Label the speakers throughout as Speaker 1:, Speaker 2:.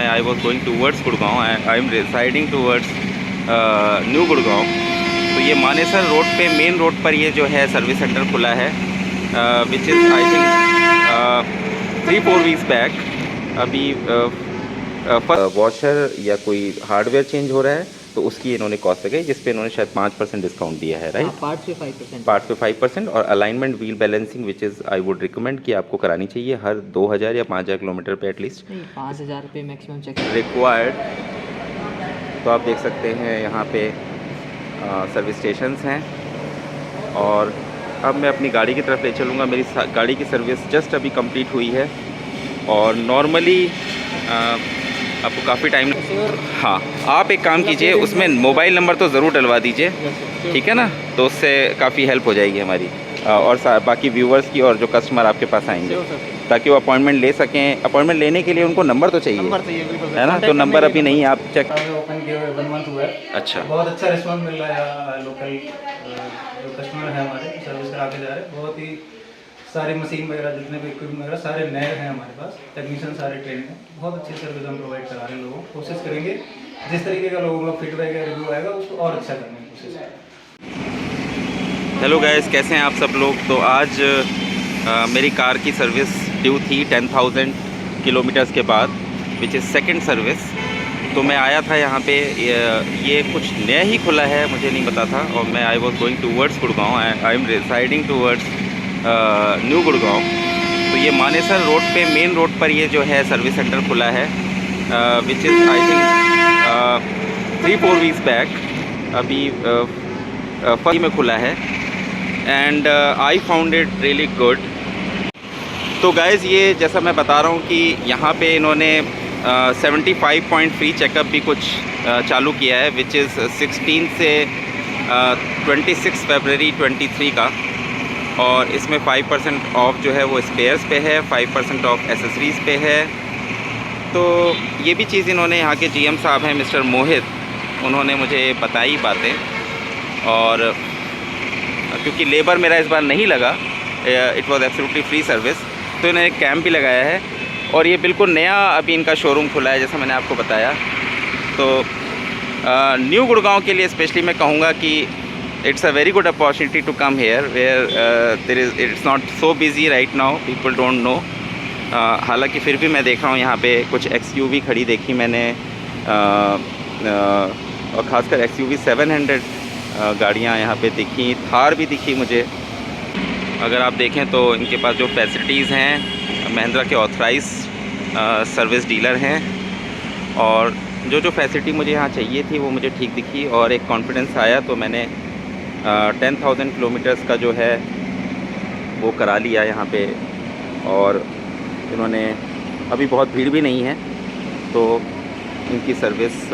Speaker 1: I was going towards Gurgaon, I am residing towards new Gurgaon. तो ये Manesar road पे, main road पर ये जो है सर्विस सेंटर खुला है, which is I think 3-4 weeks back. अभी वॉशर या कोई हार्डवेयर चेंज हो रहा है तो उसकी इन्होंने कॉस्ट लगाई, जिस पे इन्होंने शायद 5% डिस्काउंट दिया है, राइट?
Speaker 2: पार्ट्स पे 5%।
Speaker 1: पार्ट्स पे 5% और alignment wheel balancing which is I would recommend कि आपको करानी चाहिए हर 2000 या 5000 किलोमीटर पे एटलीस्ट।
Speaker 2: नहीं, 5000 रुपये मैक्सिमम चेक
Speaker 1: रिक्वायर्ड। तो आप देख सकते हैं यहाँ पे सर्विस स्टेशंस हैं। और अब मैं अपनी गाड़ी की तरफ ले चलूँगा। मेरी गाड़ी की सर्विस जस्ट अभी कंप्लीट हुई है और नॉर्मली आपको काफ़ी टाइम। हाँ, आप एक काम कीजिए, उसमें मोबाइल नंबर तो ज़रूर डलवा दीजिए, ठीक है ना? तो उससे काफ़ी हेल्प हो जाएगी हमारी और बाकी व्यूवर्स की और जो कस्टमर आपके पास आएंगे, ताकि वो अपॉइंटमेंट ले सकें। अपॉइंटमेंट लेने के लिए उनको नंबर तो चाहिए, है ना? तो नंबर अभी नहीं, आप चेक
Speaker 3: ओपन किए हुए 1 मंथ हुआ है।
Speaker 1: अच्छा,
Speaker 3: बहुत अच्छा रिस्पॉन्स मिल रहा है। लोकल जो कस्टमर है हमारे सर्विस कराते जा रहे हैं। बहुत ही सारे मशीन वगैरह जितने भी इक्विपमेंट वगैरह सारे नए हैं हमारे पास। टेक्नीशियन सारे ट्रेन हैं। बहुत अच्छी सर्विस हम प्रोवाइड करा रहे हैं लोगों को। कोशिश करेंगे जिस तरीके का लोगों का फीडबैक या रिव्यू आएगा उसको और अच्छा करने की कोशिश करेंगे।
Speaker 1: हेलो गाइस, कैसे हैं आप सब लोग? तो आज मेरी कार की सर्विस ड्यू थी 10,000 किलोमीटर्स के बाद, विच इज़ सेकंड सर्विस। तो मैं आया था यहाँ पे, ये कुछ नया ही खुला है, मुझे नहीं पता था। और मैं I was going towards Gurgaon, I am residing towards new Gurgaon. तो ये मानेसर रोड पे, मेन रोड पर ये जो है सर्विस सेंटर खुला है, which is I think 3-4 weeks back. अभी फरवरी में खुला है and I found it really good. तो गाइज़, ये जैसा मैं बता रहा हूँ कि यहाँ पे इन्होंने 75 पॉइंट फ्री चेकअप भी कुछ चालू किया है, विच इज़ 16 से 26 फरवरी 23 का। और इसमें 5% ऑफ जो है वो स्पेयर्स पे है, 5% ऑफ एसेसरीज़ पे है। तो ये भी चीज़ इन्होंने, यहाँ के जीएम साहब हैं मिस्टर मोहित, उन्होंने मुझे बताई बातें। और क्योंकि लेबर मेरा इस बार नहीं लगा, it was absolutely free service, तो इन्होंने एक कैंप भी लगाया है। और ये बिल्कुल नया अभी इनका शोरूम खुला है, जैसा मैंने आपको बताया। तो न्यू गुड़गांव के लिए स्पेशली मैं कहूँगा कि it's a very good opportunity to come here, where it's not so busy right now, people don't know. हालांकि फिर भी मैं देख रहा हूँ यहाँ पे कुछ XUV खड़ी देखी मैंने, और ख़ासकर XUV 700 गाड़ियाँ यहाँ पे दिखी, थार भी दिखी मुझे। अगर आप देखें तो इनके पास जो फैसिलिटीज़ हैं, महिंद्रा के ऑथराइज सर्विस डीलर हैं। और जो फैसिलिटी मुझे यहाँ चाहिए थी वो मुझे ठीक दिखी और एक कॉन्फिडेंस आया। तो मैंने 10,000 किलोमीटर्स का जो है वो करा लिया यहाँ पे। और इन्होंने, अभी बहुत भीड़ भी नहीं है, तो इनकी सर्विस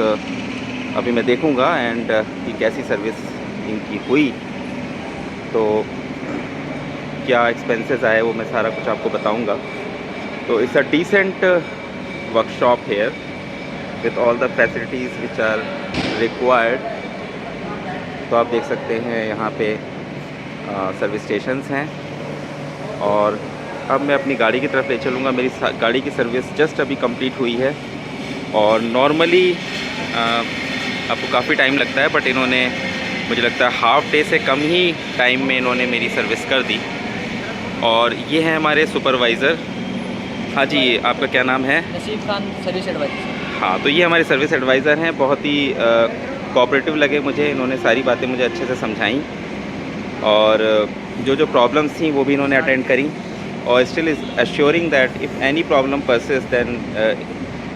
Speaker 1: अभी मैं देखूँगा एंड कि कैसी सर्विस इनकी हुई, तो क्या एक्सपेंसेस आए वो मैं सारा कुछ आपको बताऊँगा। तो it's a decent workshop here with all the facilities which are required. तो आप देख सकते हैं यहाँ पे सर्विस स्टेशंस हैं। और अब मैं अपनी गाड़ी की तरफ ले चलूँगा। मेरी गाड़ी की सर्विस जस्ट अभी कंप्लीट हुई है और नॉर्मली आपको काफ़ी टाइम लगता है, बट इन्होंने, मुझे लगता है हाफ डे से कम ही टाइम में इन्होंने मेरी सर्विस कर दी। और ये है हमारे सुपरवाइज़र। हाँ जी, आपका क्या नाम है?
Speaker 2: नसीब खान, सर्विस एडवाइज़र।
Speaker 1: हाँ, तो ये हमारे सर्विस एडवाइज़र हैं। बहुत ही कोऑपरेटिव लगे मुझे, इन्होंने सारी बातें मुझे अच्छे से समझाई और जो प्रॉब्लम्स थी वो भी इन्होंने अटेंड करी। और still is assuring that if any problem persist then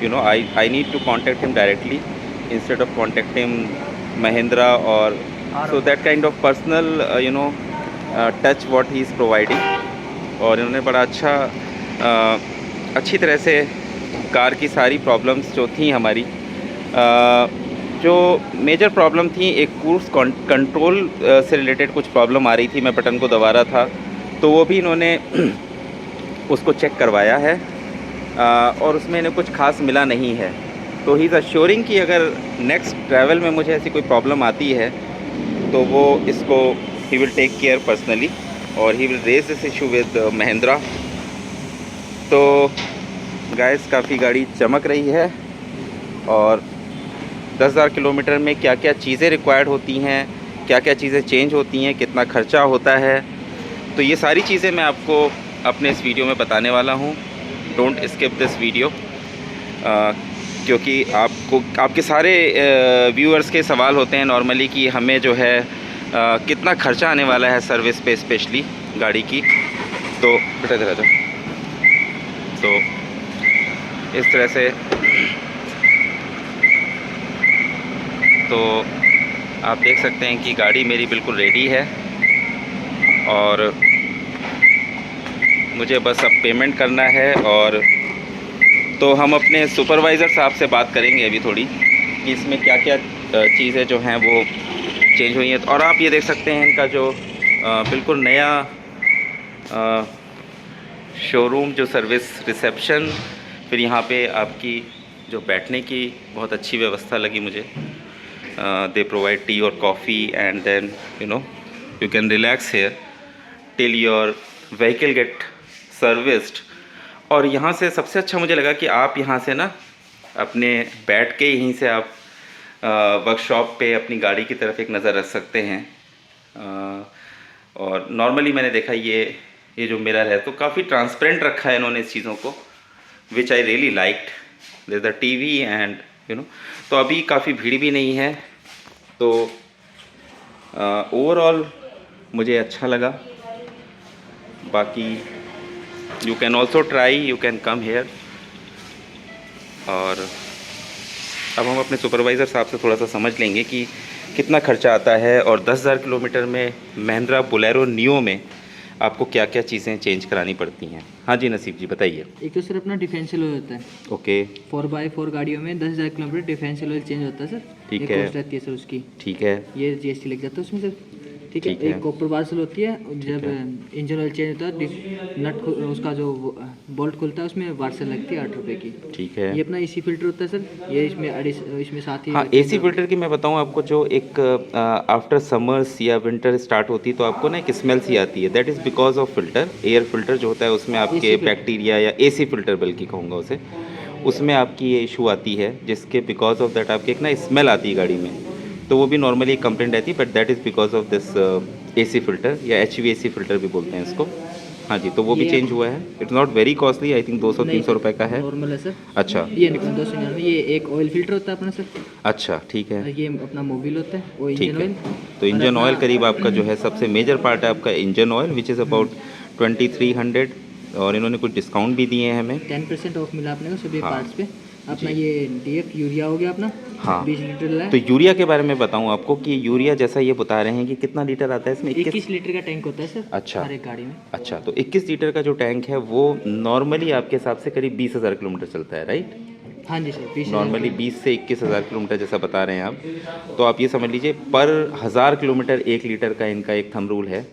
Speaker 1: you know I need to contact him directly instead of contacting Mahindra. और so that kind of personal you know touch what he is providing. और इन्होंने बड़ा अच्छी तरह से car की सारी problems जो थी हमारी, जो मेजर प्रॉब्लम थी, एक क्रूज़ कंट्रोल से रिलेटेड कुछ प्रॉब्लम आ रही थी, मैं बटन को दबा रहा था, तो वो भी इन्होंने उसको चेक करवाया है और उसमें इन्हें कुछ खास मिला नहीं है। तो ही इज़ अश्योरिंग कि अगर नेक्स्ट ट्रैवल में मुझे ऐसी कोई प्रॉब्लम आती है तो वो इसको he will take care personally और he will raise this issue with Mahindra. तो गाइस, काफ़ी गाड़ी चमक रही है और 10,000 किलोमीटर में क्या क्या चीज़ें रिक्वायर्ड होती हैं, क्या क्या चीज़ें चेंज होती हैं, कितना खर्चा होता है, तो ये सारी चीज़ें मैं आपको अपने इस वीडियो में बताने वाला हूँ। डोंट स्किप दिस वीडियो, क्योंकि आपके सारे व्यूअर्स के सवाल होते हैं नॉर्मली कि हमें जो है कितना खर्चा आने वाला है सर्विस पे, स्पेशली गाड़ी की। तो बेटा इधर आ जाओ। तो इस तरह से तो आप देख सकते हैं कि गाड़ी मेरी बिल्कुल रेडी है और मुझे बस अब पेमेंट करना है। और तो हम अपने सुपरवाइज़र साहब से बात करेंगे अभी थोड़ी कि इसमें क्या क्या चीज़ें जो हैं वो चेंज हुई हैं। और आप ये देख सकते हैं इनका जो बिल्कुल नया शोरूम, जो सर्विस रिसेप्शन, फिर यहाँ पे आपकी जो बैठने की बहुत अच्छी व्यवस्था लगी मुझे। दे प्रोवाइड टी और coffee and then you can relax here till your vehicle get serviced। और यहाँ से सबसे अच्छा मुझे लगा कि आप यहाँ से ना अपने बैठ के यहीं से आप वर्कशॉप पे अपनी गाड़ी की तरफ एक नज़र रख सकते हैं। और नॉर्मली मैंने देखा ये जो मिरर है तो काफ़ी ट्रांसपेरेंट रखा है इन्होंने इस चीज़ों को, which I really liked. There the TV and तो अभी काफ़ी भीड़ भी नहीं है, तो ओवरऑल मुझे अच्छा लगा। बाकी you can also try, you can come here. और अब हम अपने सुपरवाइज़र साहब से थोड़ा सा समझ लेंगे कि कितना खर्चा आता है और 10,000 किलोमीटर में महिंद्रा बोलेरो नियो में आपको क्या क्या चीज़ें चेंज करानी पड़ती हैं। हाँ जी नसीब जी बताइए।
Speaker 2: एक तो सर अपना डिफरेंशियल ऑयल होता है।
Speaker 1: ओके।
Speaker 2: 4x4 गाड़ियों में 10,000 किलोमीटर डिफरेंशियल ऑयल चेंज होता है सर।
Speaker 1: ठीक है।
Speaker 2: कॉस्ट रहती है सर उसकी।
Speaker 1: ठीक है।
Speaker 2: ये जीएसटी लग जाता है उसमें सर। ठीक है।
Speaker 1: ठीक है।
Speaker 2: एक कॉपर पार्सल होती है, जब इंजन ऑयल चेंज होता है नट उसका जो बोल्ट खुलता है उसमें वार्सल लगती है 8 रुपये की।
Speaker 1: ठीक है।
Speaker 2: ये अपना एसी फिल्टर होता है सर, ये इसमें साथ ही।
Speaker 1: हाँ, एसी फिल्टर की मैं बताऊँ आपको, जो एक आफ्टर समर्स या विंटर स्टार्ट होती है तो आपको ना एक स्मेल सी आती है, that is because of filter. Air filter जो होता है उसमें आपके बैक्टीरिया या एसी फिल्टर बल्कि कहूँगा उसे, उसमें आपकी ये इशू आती है, जिसके बिकॉज ऑफ दैट आपकी एक ना स्मेल आती है गाड़ी में। तो वो भी नॉर्मली एक कंप्लेंट रहती है, but that is because of this AC filter या HVAC फिल्टर भी बोलते हैं इसको। हाँ जी, तो वो भी चेंज हुआ है। It's not very costly, I think 200-300 रुपये का है।
Speaker 2: नॉर्मल है सर।
Speaker 1: अच्छा।
Speaker 2: ये 299, ये एक ऑयल फिल्टर होता है अपना सर।
Speaker 1: अच्छा ठीक है।
Speaker 2: ये अपना मोबिल होता है, वो
Speaker 1: ठीक
Speaker 2: इंजन
Speaker 1: है।
Speaker 2: ऑयल।
Speaker 1: तो इंजन ऑयल करीब आपका जो है सबसे मेजर पार्ट है आपका engine oil, which is about 2300। और इन्होंने कुछ डिस्काउंट भी दिए हैं हमें।
Speaker 2: 10% ऑफ मिला अपने को सभी
Speaker 1: हाँ।
Speaker 2: पार्ट्स पे। अपना ये DF यूरिया हो गया अपना।
Speaker 1: हाँ।
Speaker 2: 20 लीटर है।
Speaker 1: तो यूरिया के बारे में बताऊं आपको कि यूरिया जैसा ये बता रहे हैं कि कितना लीटर आता है इसमें?
Speaker 2: 21 लीटर का टैंक होता है सर।
Speaker 1: अच्छा।
Speaker 2: हर एक गाड़ी में।
Speaker 1: अच्छा, तो 21 लीटर का जो टैंक है वो नॉर्मली आपके हिसाब से करीब 20,000 किलोमीटर चलता है, राइट?
Speaker 2: हाँ जी सर, 20,000
Speaker 1: नॉर्मली 20 से 21,000 किलोमीटर जैसा बता रहे हैं आप। तो आप ये समझ लीजिए पर 1000 किलोमीटर 1 लीटर का इनका एक थंब रूल है,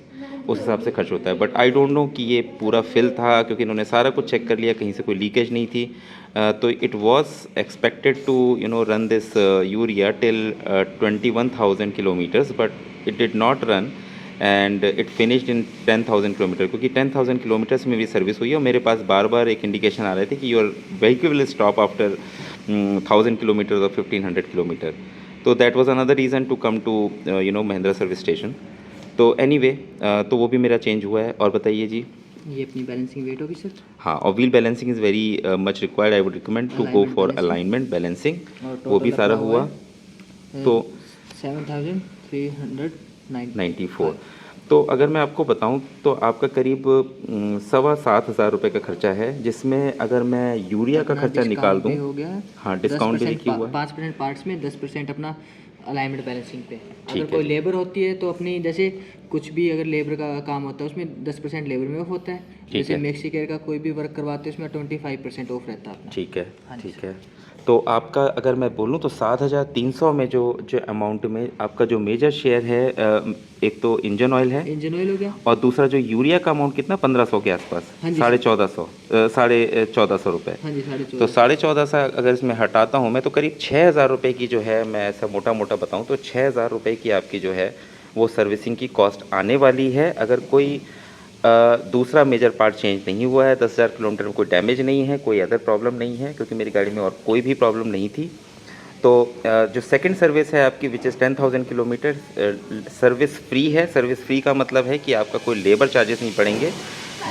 Speaker 1: उस हिसाब से खर्च होता है। बट आई डोंट नो कि ये पूरा फिल था, क्योंकि इन्होंने सारा कुछ चेक कर लिया, कहीं से कोई लीकेज नहीं थी। तो it was expected to run this urea till 21,000 kilometres, but it did not run and it finished in 10,000 kilometre, क्योंकि 10,000 किलोमीटर्स में भी सर्विस हुई है। और मेरे पास बार बार एक इंडिकेशन आ रहे थे कि your vehicle will stop after 1000 kilometre और 1500 किलोमीटर। तो that was another reason to come to Mahindra service station. तो एनीवे तो वो भी मेरा चेंज हुआ है। और बताइए जी।
Speaker 2: ये अपनी बैलेंसिंग वेट होगी सर।
Speaker 1: हाँ, और wheel balancing is very much required. I would recommend to go for alignment balancing. वो भी सारा हुआ। तो
Speaker 2: 7,394।
Speaker 1: तो अगर मैं आपको बताऊं तो आपका करीब 7,500 रुपये का खर्चा है, जिसमें अगर मैं यूरिया का खर्चा निकाल दूं।
Speaker 2: हो गया।
Speaker 1: हाँ, डिस्काउंट भी लिखी हुआ है।
Speaker 2: 5% पार्ट्स में 10% अपना अलाइनमेंट बैलेंसिंग पे। अगर
Speaker 1: है
Speaker 2: कोई
Speaker 1: जी।
Speaker 2: लेबर होती है तो अपनी जैसे कुछ भी अगर लेबर का काम होता है उसमें 10% लेबर में ऑफ होता है। जैसे
Speaker 1: है।
Speaker 2: मैक्सी केयर का कोई भी वर्क करवाते हैं उसमें 25% ऑफ रहता है अपना।
Speaker 1: ठीक है।
Speaker 2: हाँ जी
Speaker 1: ठीक है। तो आपका अगर मैं बोलूँ तो 7,300 में जो अमाउंट में आपका जो मेजर शेयर है, एक तो इंजन ऑयल है,
Speaker 2: इंजन ऑयल हो गया।
Speaker 1: और दूसरा जो यूरिया का अमाउंट कितना 1500 के आसपास,
Speaker 2: हाँ जी।
Speaker 1: 1450 रुपये।
Speaker 2: हाँ जी,
Speaker 1: तो 1450 अगर इसमें हटाता हूँ मैं तो करीब 6,000 रुपये की जो है, मैं ऐसा मोटा मोटा बताऊँ तो 6,000 रुपये की आपकी जो है वो सर्विसिंग की कॉस्ट आने वाली है। अगर कोई दूसरा मेजर पार्ट चेंज नहीं हुआ है, 10,000 किलोमीटर में कोई डैमेज नहीं है, कोई अदर प्रॉब्लम नहीं है, क्योंकि मेरी गाड़ी में और कोई भी प्रॉब्लम नहीं थी। तो जो सेकंड सर्विस है आपकी which is 10,000 kilometre, service free है। सर्विस फ्री का मतलब है कि आपका कोई लेबर चार्जेस नहीं पड़ेंगे,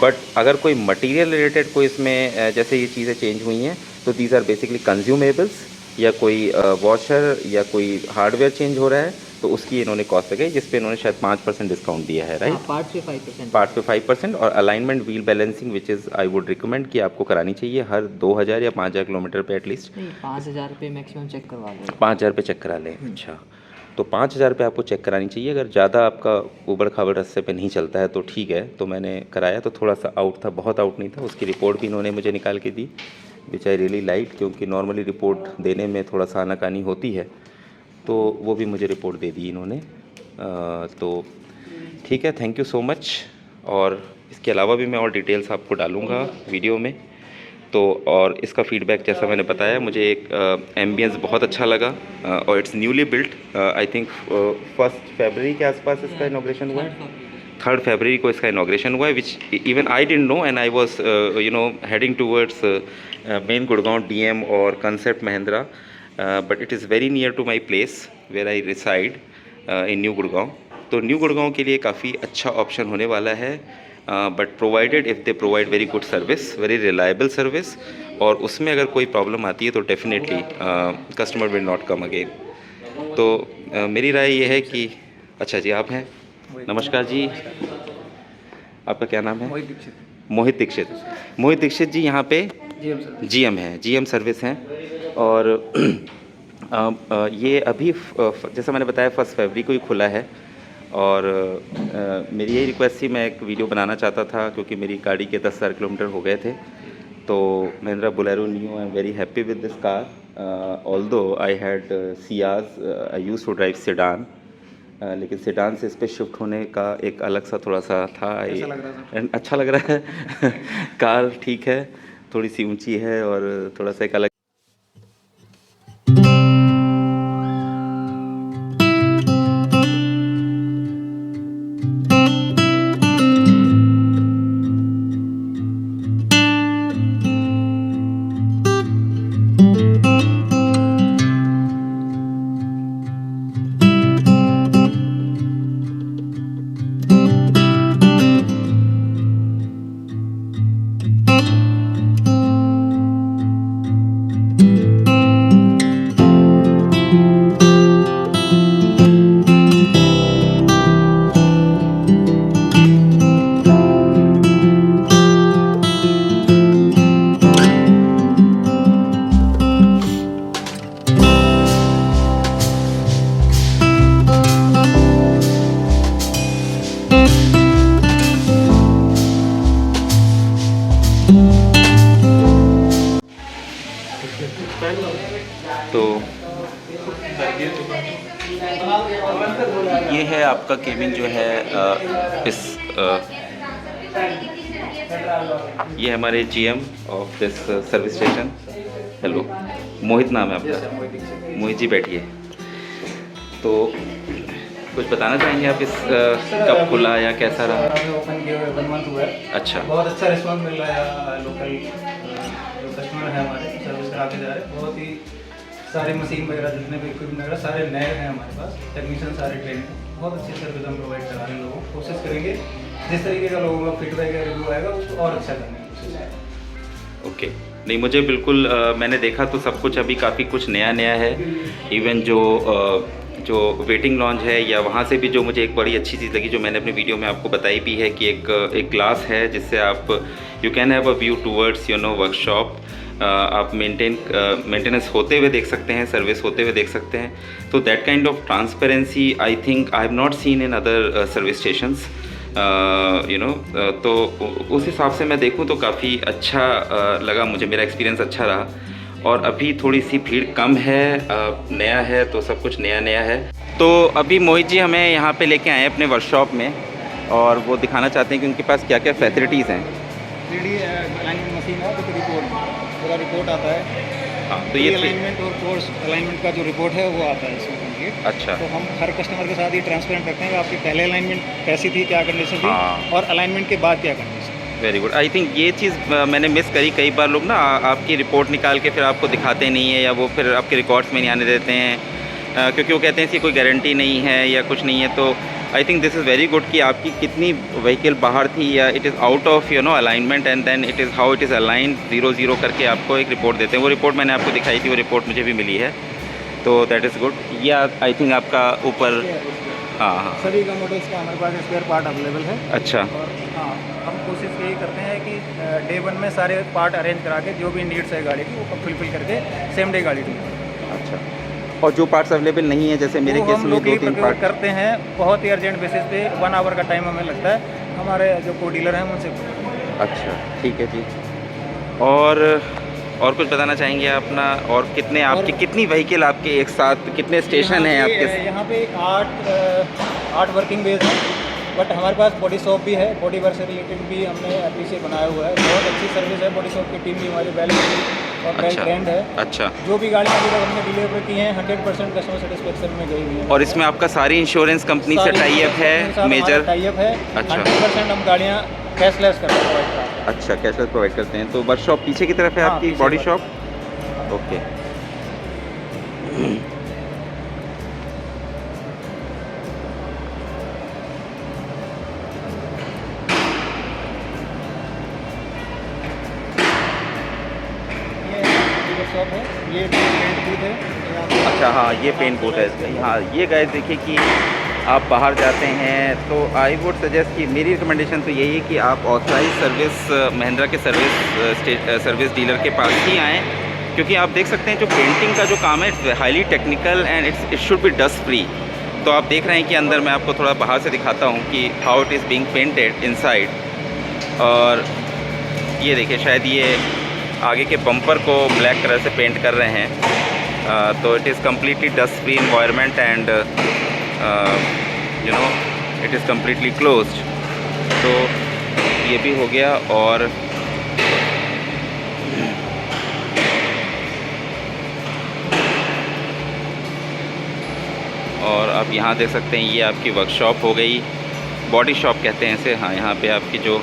Speaker 1: बट अगर कोई मटेरियल रिलेटेड कोई इसमें जैसे ये चीज़ें चेंज हुई हैं तो दीज आर बेसिकली कंज्यूमेबल्स, या कोई वॉशर या कोई हार्डवेयर चेंज हो रहा है तो उसकी इन्होंने कॉस्ट लगाई, जिस पे इन्होंने शायद 5% डिस्काउंट दिया है, राइट?
Speaker 2: पार्ट्स पे 5%।
Speaker 1: पार्ट्स पे 5%। और alignment wheel balancing which is I would recommend कि आपको करानी चाहिए हर 2,000 या 5,000 किलोमीटर पे एटलीस्ट।
Speaker 2: नहीं, 5,000 रुपये मैक्सिमम चेक करवा लो।
Speaker 1: 5,000 पे चेक करा लें, अच्छा। तो 5,000 पे आपको चेक करानी चाहिए। अगर ज़्यादा आपका ऊबड़ खाबड़ रास्ते पे नहीं चलता है तो ठीक है। तो मैंने कराया तो थोड़ा सा आउट था, बहुत आउट नहीं था। उसकी रिपोर्ट भी इन्होंने मुझे निकाल के दी विच आई रियली लाइक, क्योंकि नॉर्मली रिपोर्ट देने में थोड़ा सा आनाकानी होती है, तो वो भी मुझे रिपोर्ट दे दी इन्होंने। तो ठीक है, थैंक यू सो मच। और इसके अलावा भी मैं और डिटेल्स आपको डालूँगा वीडियो में। तो और इसका फीडबैक जैसा मैंने बताया, मुझे एक एम्बियंस बहुत अच्छा लगा और it's newly built. I think 1 फरवरी के आसपास इसका इनॉग्रेशन हुआ, 3 फरवरी को इसका इनॉग्रेशन हुआ है, which even I didn't know and I was heading towards main Gurgaon DM और concept Mahindra, but it is very near to my place where I reside in new Gurgaon. तो न्यू गुड़गांव के लिए काफ़ी अच्छा ऑप्शन होने वाला है, but provided if they provide very good service, very reliable service, और उसमें अगर कोई प्रॉब्लम आती है तो definitely customer will not come again. तो मेरी राय ये है कि अच्छा जी, आप हैं? नमस्कार जी, आपका क्या नाम है?
Speaker 3: मोहित दीक्षित।
Speaker 1: मोहित दीक्षित। मोहित दीक्षित जी यहाँ पे जीएम है, जीएम सर्विस हैं। और ये अभी जैसा मैंने बताया 1 फरवरी को ही खुला है। और मेरी यही रिक्वेस्ट थी, मैं एक वीडियो बनाना चाहता था क्योंकि मेरी गाड़ी के 10,000 किलोमीटर हो गए थे। तो Mahindra Bolero Neo, I am very happy with this car. Although I had Ciaz, I used to drive sedan, लेकिन सेडान से इस पर शिफ्ट होने का एक अलग सा थोड़ा सा था। अच्छा लग रहा है कार ठीक है, थोड़ी सी ऊंची है और थोड़ा सा एक अलग। तो ये है आपका केबिन जो है ये हमारे GM of this service station. Hello, Mohit नाम है आपका? मोहित जी बैठिए। तो कुछ बताना चाहेंगे आप इस कब खुला या कैसा रहा?
Speaker 3: ओपन किया हुआ 1 मंथ हुआ है।
Speaker 1: अच्छा,
Speaker 3: बहुत अच्छा रिस्पॉन्स मिल रहा है। लोकल जो कस्टमर है हमारे सर्विस कराते जा रहे हैं। बहुत ही सारे मशीन वगैरह जितने भी इक्विपमेंट वगैरह सारे नए हैं हमारे पास, टेक्नीशियन सारे ट्रेन हैं। बहुत अच्छी सर्विस हम प्रोवाइड करा रहे हैं लोगों को। कोशिश करेंगे जिस तरीके का लोगों का फीडबैक या रिव्यू आएगा उसको और अच्छा करने की कोशिश है।
Speaker 1: ओके। नहीं, मुझे बिल्कुल मैंने देखा तो सब कुछ अभी काफ़ी कुछ नया नया है। इवन जो वेटिंग लॉन्ज है या वहाँ से भी जो मुझे एक बड़ी अच्छी चीज़ लगी, जो मैंने अपने वीडियो में आपको बताई भी है, कि एक ग्लास है जिससे आप you can have a view towards workshop. आप मेंटेनेंस होते हुए देख सकते हैं, सर्विस होते हुए देख सकते हैं। तो that kind of transparency I think I have not seen in other service stations, तो उस हिसाब से मैं देखूं तो काफ़ी अच्छा लगा मुझे, मेरा एक्सपीरियंस अच्छा रहा। और अभी थोड़ी सी भीड़ कम है, नया है तो सब कुछ नया नया है। तो अभी मोहित जी हमें यहाँ पे लेके आए हैं अपने वर्कशॉप में, और वो दिखाना चाहते हैं कि उनके पास क्या क्या फैसिलिटीज़ हैं।
Speaker 3: 3D अलाइनमेंट मशीन है, तो पूरा रिपोर्ट आता है।
Speaker 1: हाँ, तो ये
Speaker 3: अलाइनमेंट और कोर्स अलाइनमेंट का जो रिपोर्ट है वो आता है इसमें कंप्लीट।
Speaker 1: अच्छा,
Speaker 3: तो हम हर कस्टमर के साथ ये ट्रांसपेरेंट रखते हैं कि आपकी पहले अलाइनमेंट कैसी थी, क्या कंडीशन थी,
Speaker 1: हाँ।
Speaker 3: और अलाइनमेंट के बाद क्या condition.
Speaker 1: Very good. I think ये चीज़ मैंने मिस करी। कई बार लोग ना आपकी रिपोर्ट निकाल के फिर आपको दिखाते नहीं है, या वो फिर आपके रिकॉर्ड्स में नहीं आने देते हैं, क्योंकि वो कहते हैं इसकी कोई गारंटी नहीं है या कुछ नहीं है। तो I think this is very good कि आपकी कितनी व्हीकल बाहर थी, या it is out of alignment, and then it is how it is align 0-0 करके आपको एक रिपोर्ट देते हैं। वो रिपोर्ट मैंने आपको दिखाई थी, वो रिपोर्ट मुझे भी मिली है, तो दैट इज़ गुड। या आई थिंक आपका ऊपर, हाँ हाँ,
Speaker 3: सभी का मॉडल्स का हमारे पास स्पेयर पार्ट अवेलेबल है।
Speaker 1: अच्छा,
Speaker 3: और हाँ, हम कोशिश यही करते हैं कि डे 1 में सारे पार्ट अरेंज करा के जो भी नीड्स है गाड़ी की वो फुलफिल करके सेम डे गाड़ी दी।
Speaker 1: अच्छा। और जो पार्ट्स अवेलेबल नहीं है, जैसे मेरे केस
Speaker 3: हम
Speaker 1: में
Speaker 3: लोकली
Speaker 1: 2-3 पार्ट
Speaker 3: करते हैं, बहुत ही अर्जेंट बेसिस पे 1 आवर का टाइम हमें लगता है, हमारे जो को डीलर हैं उनसे।
Speaker 1: अच्छा, ठीक है जी। और कुछ बताना चाहेंगे अपना? और कितने आपकी कितनी व्हीकल आपके एक साथ, कितने स्टेशन हैं आपके?
Speaker 3: यहाँ पे 8 वर्किंग बेस हैं, बट हमारे पास बॉडी शॉप भी है, बॉडी वर्क से रिलेटेड भी हमने पीछे बनाया हुआ है। बहुत अच्छी सर्विस है, बॉडी शॉप की टीम भी हमारी वेल और वेल ट्रेंड है।
Speaker 1: अच्छा।
Speaker 3: जो भी गाड़ियाँ अभी तक हमने डिलीवर की हैं 100% कस्टमर सेटिस्फेक्शन में गई हुई हैं।
Speaker 1: और इसमें आपका सारी इंश्योरेंस कंपनी से टाई अप है, मेजर
Speaker 3: टाई अप है।
Speaker 1: अच्छा।
Speaker 3: 100% हम गाड़ियाँ कैशलेस करते हैं।
Speaker 1: अच्छा, कैशलेस प्रोवाइड करते हैं। तो वर्कशॉप पीछे की तरफ है
Speaker 3: हाँ,
Speaker 1: आपकी
Speaker 3: पीछे
Speaker 1: बॉडी
Speaker 3: पर।
Speaker 1: शॉप? ओके।
Speaker 3: शॉप है, ये पेंट बूथ है।
Speaker 1: अच्छा, हाँ, ये पेंट बूथ है इसका। हाँ, ये गाइस देखिए कि आप बाहर जाते हैं तो आई वुड सजेस्ट कि मेरी रिकमेंडेशन तो यही है कि आप ऑथराइज सर्विस महिंद्रा के सर्विस डीलर के पास ही आएँ, क्योंकि आप देख सकते हैं जो पेंटिंग का जो काम है it's highly technical and it should be dust free. तो आप देख रहे हैं कि अंदर मैं आपको थोड़ा बाहर से दिखाता हूँ कि how it is being painted inside. और ये देखिए, शायद ये आगे के बम्पर को ब्लैक कलर से पेंट कर रहे हैं। तो it is completely dust free environment and it is completely closed. तो ये भी हो गया। और आप यहाँ देख सकते हैं, ये आपकी वर्कशॉप हो गई, बॉडी शॉप कहते हैं इसे। हाँ, यहाँ पे आपकी जो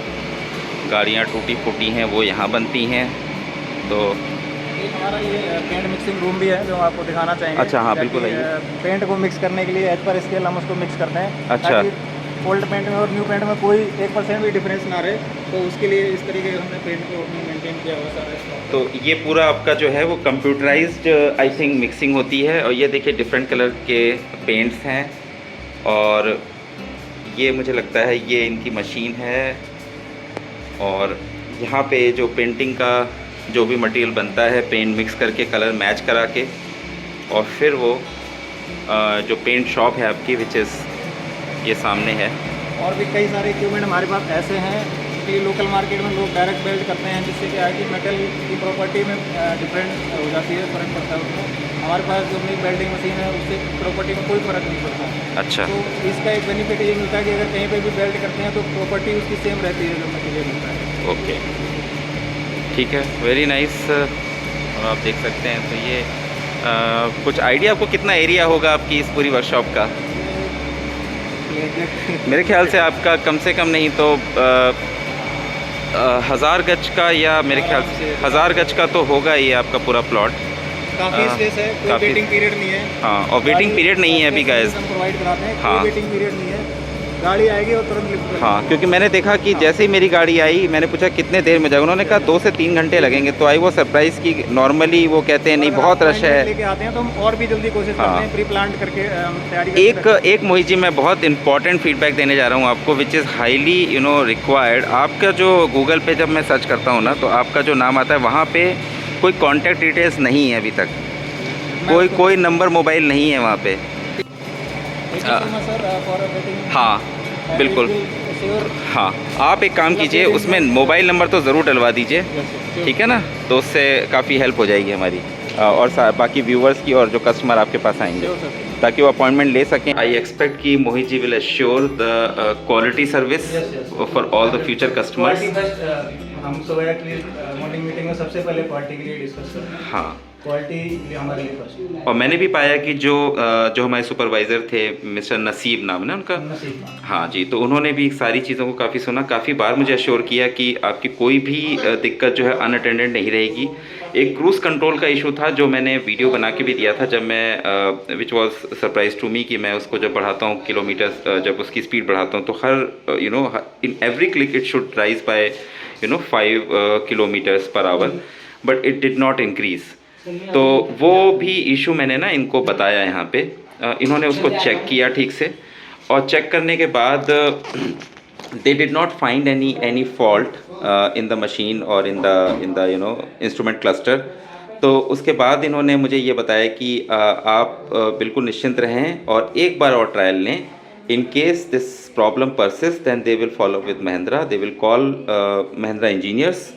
Speaker 1: गाड़ियाँ टूटी फूटी हैं वो यहाँ बनती हैं। तो
Speaker 3: एक हमारा ये पेंट मिक्सिंग रूम भी है जो हम आपको दिखाना चाहेंगे।
Speaker 1: अच्छा, हाँ, बिल्कुल आइए।
Speaker 3: पेंट को मिक्स करने के लिए एज पर स्केल हम उसको मिक्स करते हैं।
Speaker 1: अच्छा।
Speaker 3: ओल्ड पेंट में और न्यू पेंट में कोई 1% भी डिफरेंस ना रहे, तो उसके लिए इस तरीके हमने पेंट को मेंटेन किया हुआ सारा स्टॉक।
Speaker 1: तो ये पूरा आपका जो है वो कंप्यूटराइज्ड आई थिंक मिक्सिंग होती है। और ये देखिए डिफरेंट कलर के पेंट्स हैं, और ये मुझे लगता है ये इनकी मशीन है। और यहाँ पे जो पेंटिंग का जो भी मटेरियल बनता है, पेंट मिक्स करके कलर मैच करा के, और फिर वो जो पेंट शॉप है आपकी विच इज़ ये सामने है।
Speaker 3: और भी कई सारे इक्विपमेंट हमारे पास ऐसे हैं कि लोकल मार्केट में लोग डायरेक्ट बिल्ड करते हैं, जिससे क्या है कि मेटल की प्रॉपर्टी में डिफरेंट हो जाती है, फ़र्क पड़ता है उसमें। हमारे पास जो अपनी वेल्डिंग मशीन है उससे प्रॉपर्टी में कोई फ़र्क नहीं पड़ता।
Speaker 1: अच्छा।
Speaker 3: तो इसका एक बेनिफिट ये मिलता है कि अगर कहीं पे भी वेल्ड करते हैं तो प्रॉपर्टी उसकी सेम रहती है जो मटेरियल मिलता है।
Speaker 1: ओके, ठीक है, वेरी नाइस। और आप देख सकते हैं तो ये कुछ आइडिया आपको कितना एरिया होगा आपकी इस पूरी वर्कशॉप का? मेरे ख्याल से आपका कम से कम नहीं तो 1000 गज का, या मेरे ख्याल से 1000 गज का तो होगा ये आपका पूरा प्लॉट।
Speaker 3: काफ़ी स्पेस है, कोई
Speaker 1: काफ़ी-
Speaker 3: वेटिंग पीरियड नहीं है।
Speaker 1: हाँ, और वेटिंग पीरियड नहीं है अभी गाइस।
Speaker 3: हम प्रोवाइड कराते हैं,
Speaker 1: हाँ।
Speaker 3: कोई वेटिंग पीरियड नहीं है, गाड़ी आएगी और तुरंत लिफ्ट करेंगे।
Speaker 1: हाँ, क्योंकि मैंने देखा कि जैसे ही मेरी गाड़ी आई मैंने पूछा कितने देर में जाएगा, उन्होंने कहा 2 से 3 घंटे लगेंगे। तो आई वो सरप्राइज़ की नॉर्मली वो कहते हैं नहीं
Speaker 3: अगर
Speaker 1: बहुत
Speaker 3: आप
Speaker 1: रश है।
Speaker 3: लेके आते हैं तो हम और भी जल्दी कोशिश
Speaker 1: हाँ।
Speaker 3: करते हैं, प्री प्लान करके तैयारी करके
Speaker 1: एक मोहित जी, मैं बहुत इंपॉर्टेंट फीडबैक देने जा रहा हूँ आपको, विच इज़ हाईली रिक्वायर्ड। आपका जो गूगल पे जब मैं सर्च करता हूँ ना, तो आपका जो नाम आता है वहाँ पे कोई कॉन्टैक्ट डिटेल्स नहीं है अभी तक, कोई नंबर मोबाइल नहीं है वहाँ पे। हाँ, बिल्कुल। हाँ, आप एक काम कीजिए, उसमें मोबाइल नंबर तो ज़रूर डलवा दीजिए, ठीक है ना? तो उससे काफ़ी हेल्प हो जाएगी हमारी और बाकी व्यूवर्स की, और जो कस्टमर आपके पास आएंगे, ताकि वो अपॉइंटमेंट ले सकें। आई एक्सपेक्ट कि Mohit ji will assure the quality service for all the future customers.
Speaker 3: हम सुबह मॉर्निंग मीटिंग में सबसे पहले क्वालिटी के लिए डिस्कस करते हैं।
Speaker 1: हाँ,
Speaker 3: क्वालिटी हमारे लिए फर्स्ट।
Speaker 1: और मैंने भी पाया कि जो हमारे सुपरवाइज़र थे, मिस्टर नसीब नाम है ना उनका,
Speaker 3: नसीब।
Speaker 1: हाँ जी, तो उन्होंने भी सारी चीज़ों को काफ़ी सुना, काफ़ी बार मुझे अश्योर किया कि आपकी कोई भी दिक्कत जो है अनअटेंडेड नहीं रहेगी। एक क्रूज़ कंट्रोल का इशू था जो मैंने वीडियो बना के भी दिया था, जब मैं which was surprise to me कि मैं उसको जब बढ़ाता हूँ किलोमीटर्स, जब उसकी स्पीड बढ़ाता हूँ तो हर in every click it should rise by 5 kilometres per hour, but it did not increase. तो वो भी इशू मैंने ना इनको बताया यहाँ पे, इन्होंने उसको चेक किया ठीक से, और चेक करने के बाद they did not find any fault in the machine और इन द इंस्ट्रूमेंट क्लस्टर। तो उसके बाद इन्होंने मुझे ये बताया कि आप बिल्कुल निश्चिंत रहें और एक बार और ट्रायल लें। In case this problem persist then they will follow with Mahindra, they will call Mahindra engineers.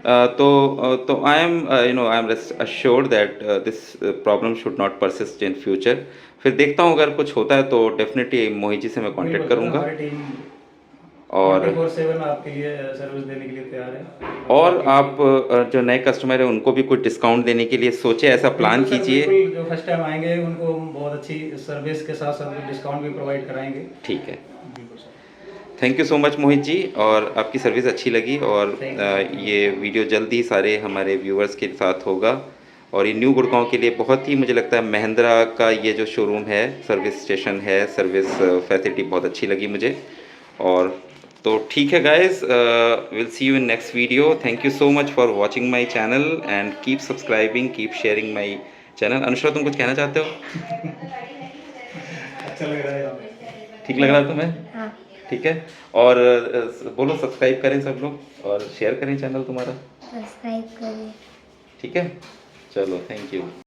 Speaker 1: तो I am assured that this problem should not persist in future. फिर देखता हूँ अगर कुछ होता है तो डेफिनेटली मोहित जी से मैं कांटेक्ट करूँगा,
Speaker 3: हमारी टीम
Speaker 1: और
Speaker 3: 24/7 आपके लिए सर्विस देने के लिए तैयार है।
Speaker 1: और आप जो नए कस्टमर है उनको भी कुछ डिस्काउंट देने के लिए सोचे, ऐसा प्लान
Speaker 3: बिल्कुल सर,
Speaker 1: कीजिए।
Speaker 3: बिल्कुल, जो फर्स्ट टाइम आएंगे उनको हम बहुत अच्छी सर्विस के साथ साथ डिस्काउंट भी प्रोवाइड कराएंगे।
Speaker 1: ठीक है,
Speaker 3: बिल्कुल sir.
Speaker 1: Thank you so much Mohit ji, और आपकी सर्विस अच्छी लगी, और ये वीडियो जल्दी ही सारे हमारे व्यूवर्स के साथ होगा। और ये न्यू गुड़गांव के लिए बहुत ही मुझे लगता है महिंद्रा का ये जो शोरूम है, सर्विस स्टेशन है, सर्विस फैसिलिटी बहुत अच्छी लगी मुझे। और तो ठीक है guys, will see you in next video. Thank you so much for watching my channel and keep subscribing, keep sharing my channel. Anushka, तुम कुछ कहना चाहते हो?
Speaker 3: अच्छा लग रहा है।
Speaker 1: ठीक लग रहा है तुम्हें?
Speaker 4: हाँ।
Speaker 1: ठीक है, और बोलो सब्सक्राइब करें सब लोग और शेयर करें चैनल तुम्हारा,
Speaker 4: सब्सक्राइब करिए।
Speaker 1: ठीक है? चलो, थैंक यू।